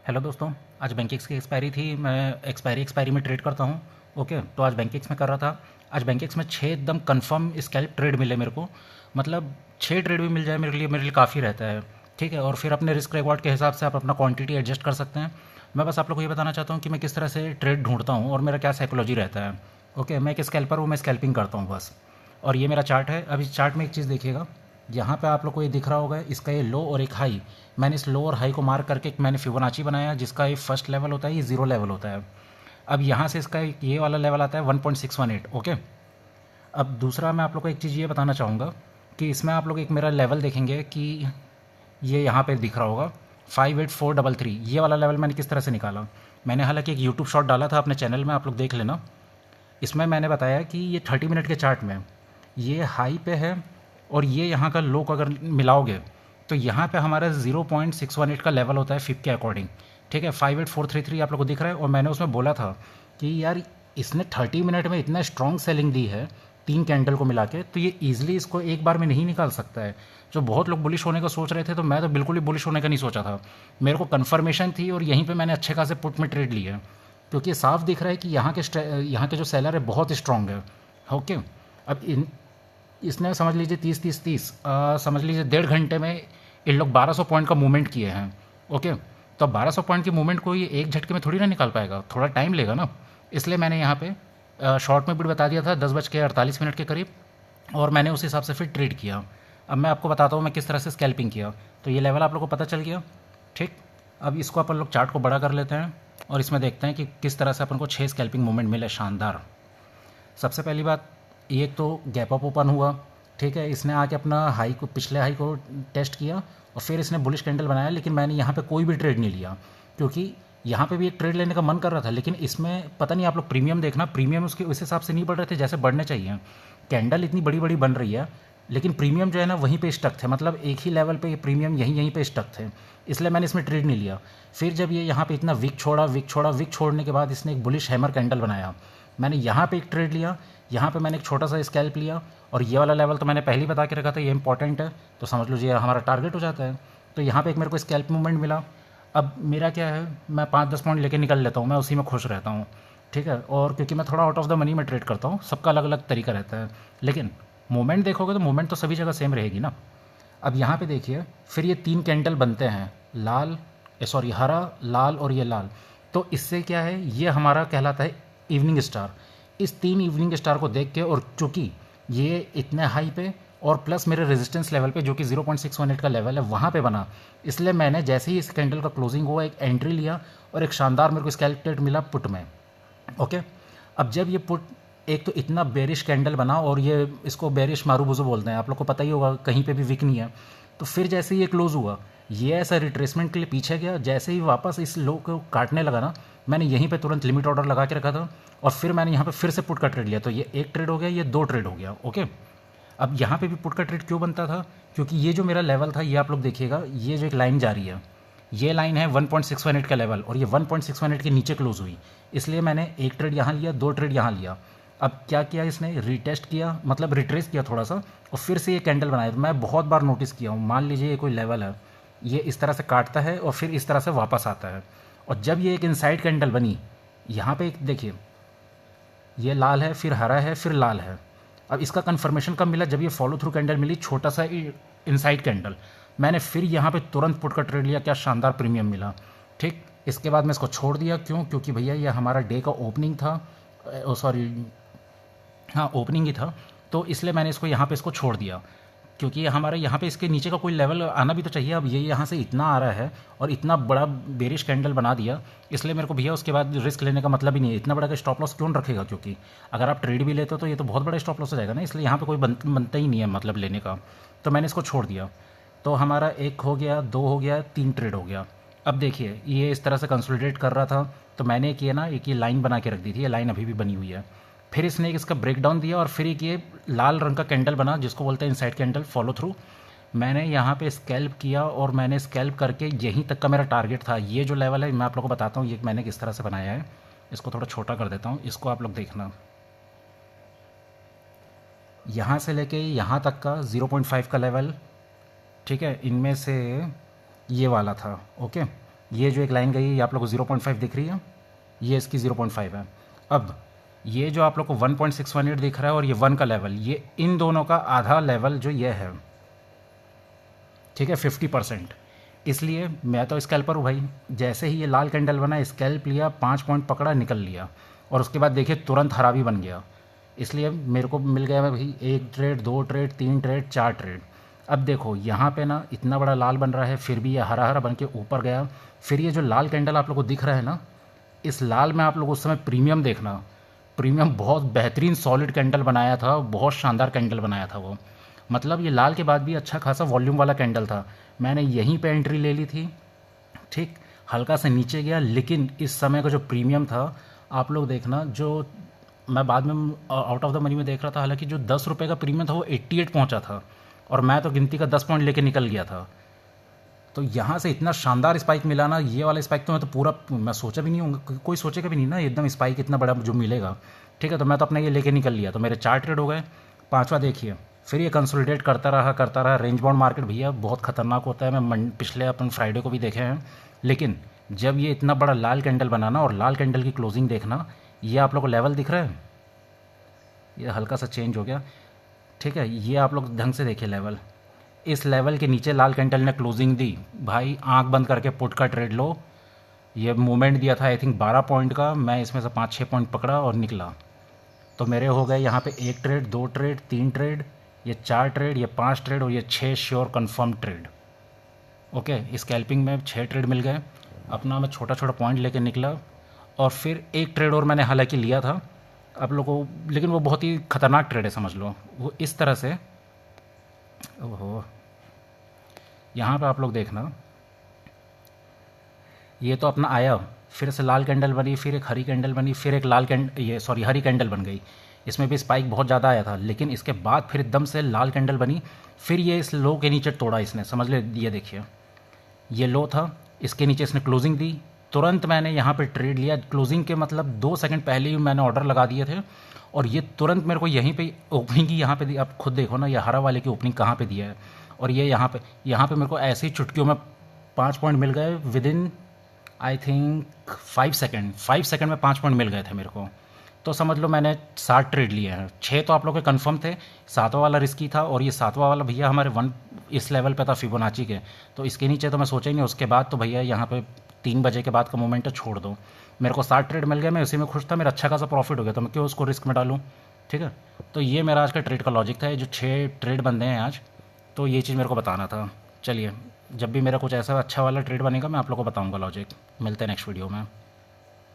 Hello दोस्तों। आज बैंकिक्स की एक्सपायरी थी। मैं एक्सपायरी में ट्रेड करता हूँ। ओके, तो आज बैंकिक्स में कर रहा था। आज बैंकिक्स में 6 एकदम कंफर्म स्कैल्प ट्रेड मिले मेरे को। मतलब 6 ट्रेड भी मिल जाए मेरे लिए काफ़ी रहता है। ठीक है, और फिर अपने रिस्क रिवॉर्ड के हिसाब से आप अपना क्वांटिटी एडजस्ट कर सकते हैं। मैं बस आप लोग को ये बताना चाहता हूँ कि मैं किस तरह से ट्रेड ढूंढता हूँ और मेरा क्या साइकोलॉजी रहता है। ओके, मैं एक स्कैल्पर हूँ, मैं स्कैल्पिंग करता हूँ बस। और ये मेरा चार्ट है। अब इस चार्ट में एक चीज़ देखिएगा, यहाँ पे आप लोग को ये दिख रहा होगा, इसका ये लो और एक हाई। मैंने इस लो और हाई को मार्क करके एक मैंने फिबोनाची बनाया, जिसका ये फर्स्ट लेवल होता है, ये जीरो लेवल होता है। अब यहाँ से इसका ये वाला लेवल आता है 1.618। ओके, अब दूसरा मैं आप लोग को एक चीज़ ये बताना चाहूँगा कि इसमें आप लोग एक मेरा लेवल देखेंगे कि ये यहाँ पे दिख रहा होगा 58433। ये वाला लेवल मैंने किस तरह से निकाला। मैंने हालांकि एक यूट्यूब शॉट डाला था अपने चैनल में, आप लोग देख लेना। इसमें मैंने बताया कि ये 30 मिनट के चार्ट में ये हाई पे है और ये यहाँ का लो को अगर मिलाओगे तो यहाँ पे हमारा 0.618 का लेवल होता है फिप के अकॉर्डिंग। ठीक है, 58433 आप लोग को दिख रहा है। और मैंने उसमें बोला था कि यार इसने 30 मिनट में इतना स्ट्रॉन्ग सेलिंग दी है, 3 कैंडल को मिला के, तो ये ईजिली इसको एक बार में नहीं निकाल सकता है। जो बहुत लोग बुलिश होने का सोच रहे थे, तो मैं तो बिल्कुल ही बुलिश होने का नहीं सोचा था। मेरे को कन्फर्मेशन थी और यहीं पे मैंने अच्छे खासे पुट में ट्रेड लिया, क्योंकि ये साफ दिख रहा है कि यहाँ के जो सेलर है बहुत स्ट्रॉन्ग है। ओके, अब इसने समझ लीजिए 30 समझ लीजिए 1.5 घंटे में इन लोग 1200 पॉइंट का मूवमेंट किए हैं। ओके, तो 1200 पॉइंट की मूवमेंट को ये एक झटके में थोड़ी ना निकाल पाएगा, थोड़ा टाइम लेगा ना। इसलिए मैंने यहाँ पे शॉर्ट में भी बता दिया था 10:48 के करीब, और मैंने उस हिसाब से फिर ट्रेड किया। अब मैं आपको बताता हूँ मैं किस तरह से स्कैल्पिंग किया। तो ये लेवल आप लोग को पता चल गया। ठीक, अब इसको अपन लोग चार्ट को बड़ा कर लेते हैं और इसमें देखते हैं कि किस तरह से अपन को 6 स्कैल्पिंग मूवमेंट मिले शानदार। सबसे पहली बात, ये एक तो गैप अप ओपन हुआ। ठीक है, इसने आके अपना हाई को, पिछले हाई को टेस्ट किया और फिर इसने बुलिश कैंडल बनाया। लेकिन मैंने यहाँ पे कोई भी ट्रेड नहीं लिया, क्योंकि यहाँ पे भी एक ट्रेड लेने का मन कर रहा था, लेकिन इसमें पता नहीं, आप लोग प्रीमियम देखना, प्रीमियम उसके उस हिसाब से नहीं बढ़ रहे थे जैसे बढ़ने चाहिए। कैंडल इतनी बड़ी बड़ी बन रही है, लेकिन प्रीमियम जो है ना वहीं पे स्टक थे, मतलब एक ही लेवल पे ये प्रीमियम यहीं यहीं पे स्टक थे। इसलिए मैंने इसमें ट्रेड नहीं लिया। फिर जब ये यहाँ पे इतना विक छोड़ने के बाद इसने एक बुलिश हैमर कैंडल बनाया। मैंने यहाँ पे एक ट्रेड लिया, यहाँ पे मैंने एक छोटा सा स्कैल्प लिया, और ये वाला लेवल तो मैंने पहले ही बता के रखा था ये इंपॉर्टेंट है, तो समझ लीजिए हमारा टारगेट हो जाता है। तो यहाँ पे एक मेरे को स्कैल्प मूवमेंट मिला। अब मेरा क्या है, मैं 5-10 पॉइंट लेके निकल लेता हूँ, मैं उसी में खुश रहता हूँ। ठीक है, और क्योंकि मैं थोड़ा आउट ऑफ द मनी में ट्रेड करता हूँ, सबका अलग अलग तरीका रहता है, लेकिन मूवमेंट देखोगे तो मूवमेंट तो सभी जगह सेम रहेगी ना। अब यहाँ पे देखिए, फिर ये 3 कैंडल बनते हैं, लाल, सॉरी हरा, लाल और ये लाल। तो इससे क्या है, ये हमारा कहलाता है इवनिंग स्टार। इस 3 इवनिंग स्टार को देख के, और चूंकि ये इतने हाई पे और प्लस मेरे रेजिस्टेंस लेवल पे जो कि 0.618 का लेवल है वहाँ पे बना, इसलिए मैंने जैसे ही इस कैंडल का क्लोजिंग हुआ एक एंट्री लिया और एक शानदार मेरे को स्कैल्प ट्रेड मिला पुट में। ओके, अब जब ये पुट एक तो इतना बेरिश कैंडल बना, और ये इसको बेरिश मारूबुजो बोलते हैं, आप लोग को पता ही होगा, कहीं पे भी विक नहीं है। तो फिर जैसे ही ये क्लोज हुआ, ये ऐसा रिट्रेसमेंट के लिए पीछे गया, जैसे ही वापस इस लो को काटने लगा ना, मैंने यहीं पे तुरंत लिमिट ऑर्डर लगा के रखा था, और फिर मैंने यहाँ पे फिर से पुट का ट्रेड लिया। तो ये एक ट्रेड हो गया, ये 2 ट्रेड हो गया। ओके, अब यहाँ पे भी पुट का ट्रेड क्यों बनता था, क्योंकि ये जो मेरा लेवल था, ये आप लोग देखिएगा, ये जो एक लाइन जा रही है, ये लाइन है 1.618 का लेवल, और ये 1.618 के नीचे क्लोज हुई। इसलिए मैंने एक ट्रेड यहाँ लिया, 2 ट्रेड यहाँ लिया। अब क्या किया इसने, रीटेस्ट किया, मतलब रिट्रेस किया थोड़ा सा, और फिर से ये कैंडल बनाया। तो मैं बहुत बार नोटिस किया हूँ, मान लीजिए ये कोई लेवल है, ये इस तरह से काटता है और फिर इस तरह से वापस आता है, और जब ये एक इनसाइड कैंडल बनी, यहाँ पे एक देखिए, ये लाल है, फिर हरा है, फिर लाल है। अब इसका कन्फर्मेशन कब मिला, जब ये फॉलो थ्रू कैंडल मिली, छोटा सा इनसाइड कैंडल, मैंने फिर यहाँ पे तुरंत पुट का ट्रेड लिया, क्या शानदार प्रीमियम मिला। ठीक, इसके बाद मैं इसको छोड़ दिया, क्यों, क्योंकि भैया ये हमारा डे का ओपनिंग था, सॉरी, हाँ ओपनिंग ही था, तो इसलिए मैंने इसको यहाँ पे इसको छोड़ दिया, क्योंकि ये हमारे यहाँ पे इसके नीचे का कोई लेवल आना भी तो चाहिए। अब ये यहाँ से इतना आ रहा है और इतना बड़ा बेरिश कैंडल बना दिया, इसलिए मेरे को भैया उसके बाद रिस्क लेने का मतलब ही नहीं है। इतना बड़ा का स्टॉप लॉस क्यों रखेगा, क्योंकि अगर आप ट्रेड भी लेते हो तो ये तो बहुत बड़ा स्टॉप लॉस हो जाएगा ना, इसलिए यहाँ पे कोई बनता ही नहीं है मतलब लेने का। तो मैंने इसको छोड़ दिया। तो हमारा 1 हो गया, 2 हो गया, 3 ट्रेड हो गया। अब देखिए ये इस तरह से कंसोलिडेट कर रहा था, तो मैंने एक ये ना, एक ये लाइन बना के रख दी थी, ये लाइन अभी भी बनी हुई है। फिर इसने एक इसका ब्रेकडाउन दिया, और फिर एक ये लाल रंग का कैंडल बना, जिसको बोलते हैं इनसाइड कैंडल फॉलो थ्रू। मैंने यहाँ पे स्कैल्प किया, और मैंने स्कैल्प करके यहीं तक का मेरा टारगेट था। ये जो लेवल है मैं आप लोग को बताता हूँ, ये मैंने किस तरह से बनाया है। इसको थोड़ा छोटा कर देता हूँ, इसको आप लोग देखना। यहाँ से लेके यहाँ तक का 0.5 का लेवल, ठीक है, इनमें से ये वाला था। ओके, ये जो एक लाइन गई है ये आप लोग को 0.5 दिख रही है, ये इसकी 0.5 है। अब ये जो आप लोग को 1.618 दिख रहा है और ये 1 का लेवल, ये इन दोनों का आधा लेवल जो ये है, ठीक है, 50%। इसलिए मैं तो स्कैल्पर हूँ भाई। जैसे ही ये लाल कैंडल बना, स्कैल्प लिया, 5 पॉइंट पकड़ा, निकल लिया, और उसके बाद देखिए तुरंत हरा भी बन गया। इसलिए मेरे को मिल गया भाई 1 ट्रेड, 2 ट्रेड, 3 ट्रेड, 4 ट्रेड। अब देखो यहाँ पे ना इतना बड़ा लाल बन रहा है, फिर भी ये हरा हरा बन के ऊपर गया। फिर ये जो लाल कैंडल आप लोग को दिख रहा है ना, इस लाल में आप लोग उस समय प्रीमियम देखना। प्रीमियम बहुत बेहतरीन सॉलिड कैंडल बनाया था, बहुत शानदार कैंडल बनाया था वो। मतलब ये लाल के बाद भी अच्छा खासा वॉल्यूम वाला कैंडल था। मैंने यहीं पे एंट्री ले ली थी, ठीक, हल्का सा नीचे गया, लेकिन इस समय का जो प्रीमियम था आप लोग देखना, जो मैं बाद में आउट ऑफ द मनी में देख रहा था, हालांकि जो 10 रुपये का प्रीमियम था वो 88 पहुंचा था, और मैं तो गिनती का 10 पॉइंट लेके निकल गया था। तो यहाँ से इतना शानदार स्पाइक मिला ना, ये वाला स्पाइक तो मैं तो पूरा, मैं सोचा भी नहीं हूँ, कोई सोचेगा भी नहीं ना एकदम स्पाइक इतना बड़ा जो मिलेगा, ठीक है। तो मैं तो अपना ये लेके निकल लिया, तो मेरे 4 ट्रेड हो गए। 5वां देखिए, फिर ये कंसोलिडेट करता रहा। रेंज बाउंड मार्केट भैया बहुत खतरनाक होता है, मैं पिछले अपन फ्राइडे को भी देखे हैं। लेकिन जब ये इतना बड़ा लाल कैंडल बनाना, और लाल कैंडल की क्लोजिंग देखना, ये आप लोग को लेवल दिख रहा है, ये हल्का सा चेंज हो गया, ठीक है। ये आप लोग ढंग से देखिए लेवल, इस लेवल के नीचे लाल कैंडल ने क्लोजिंग दी, भाई आंख बंद करके पुट का ट्रेड लो। ये मूवमेंट दिया था आई थिंक 12 पॉइंट का, मैं इसमें से 5-6 पॉइंट पकड़ा और निकला। तो मेरे हो गए यहाँ पे 1 ट्रेड, 2 ट्रेड, 3 ट्रेड, ये 4 ट्रेड, ये 5 ट्रेड, और ये 6 sure confirm trade. Okay, scalping में 6 ट्रेड मिल गए। अपना मैं छोटा छोटा पॉइंट लेके निकला, और फिर 1 ट्रेड और मैंने हालांकि लिया था आप लोगों को, लेकिन वो बहुत ही खतरनाक ट्रेड है, समझ लो। वो इस तरह से, ओहो, यहाँ पे आप लोग देखना, ये तो अपना आया, फिर से लाल कैंडल बनी, फिर एक हरी कैंडल बनी, फिर एक लाल कैंडल, ये सॉरी हरी कैंडल बन गई। इसमें भी स्पाइक बहुत ज़्यादा आया था, लेकिन इसके बाद फिर एकदम से लाल कैंडल बनी। फिर ये इस लो के नीचे तोड़ा इसने, समझ ले, ये देखिए ये लो था, इसके नीचे इसने क्लोजिंग दी। तुरंत मैंने यहाँ पे ट्रेड लिया, क्लोजिंग के मतलब 2 सेकंड पहले ही मैंने ऑर्डर लगा दिए थे, और ये तुरंत मेरे को यहीं पे ओपनिंग की, यहाँ पे दी। आप खुद देखो ना, ये हरा वाले की ओपनिंग कहाँ पे दिया है, और ये यहाँ पे मेरे को ऐसे ही चुटकियों में 5 पॉइंट मिल गए with in I think 5 second में 5 पॉइंट मिल गए थे मेरे को। तो समझ लो मैंने 60 ट्रेड लिए हैं। 6 तो आप लोग के कंफर्म थे, 7वां वाला रिस्की था, और ये 7वां वाला भैया हमारे इस लेवल पे था फिबोनाची के, तो इसके नीचे तो मैं सोचा ही नहीं। उसके बाद तो भैया यहाँ पे 3 बजे के बाद का मोमेंट है, छोड़ दो। मेरे को 60 ट्रेड मिल गए, मैं उसी में खुश था, मेरा अच्छा खासा प्रॉफिट हो गया, तो मैं क्यों उसको रिस्क में डालूँ, ठीक है। तो ये मेरा आज का ट्रेड का लॉजिक था, ये जो 6 ट्रेड बनते हैं आज, तो ये चीज़ मेरे को बताना था। चलिए, जब भी मेरा कुछ ऐसा अच्छा वाला ट्रेड बनेगा मैं आप लोग को बताऊंगा लॉजिक। मिलते हैं नेक्स्ट वीडियो में।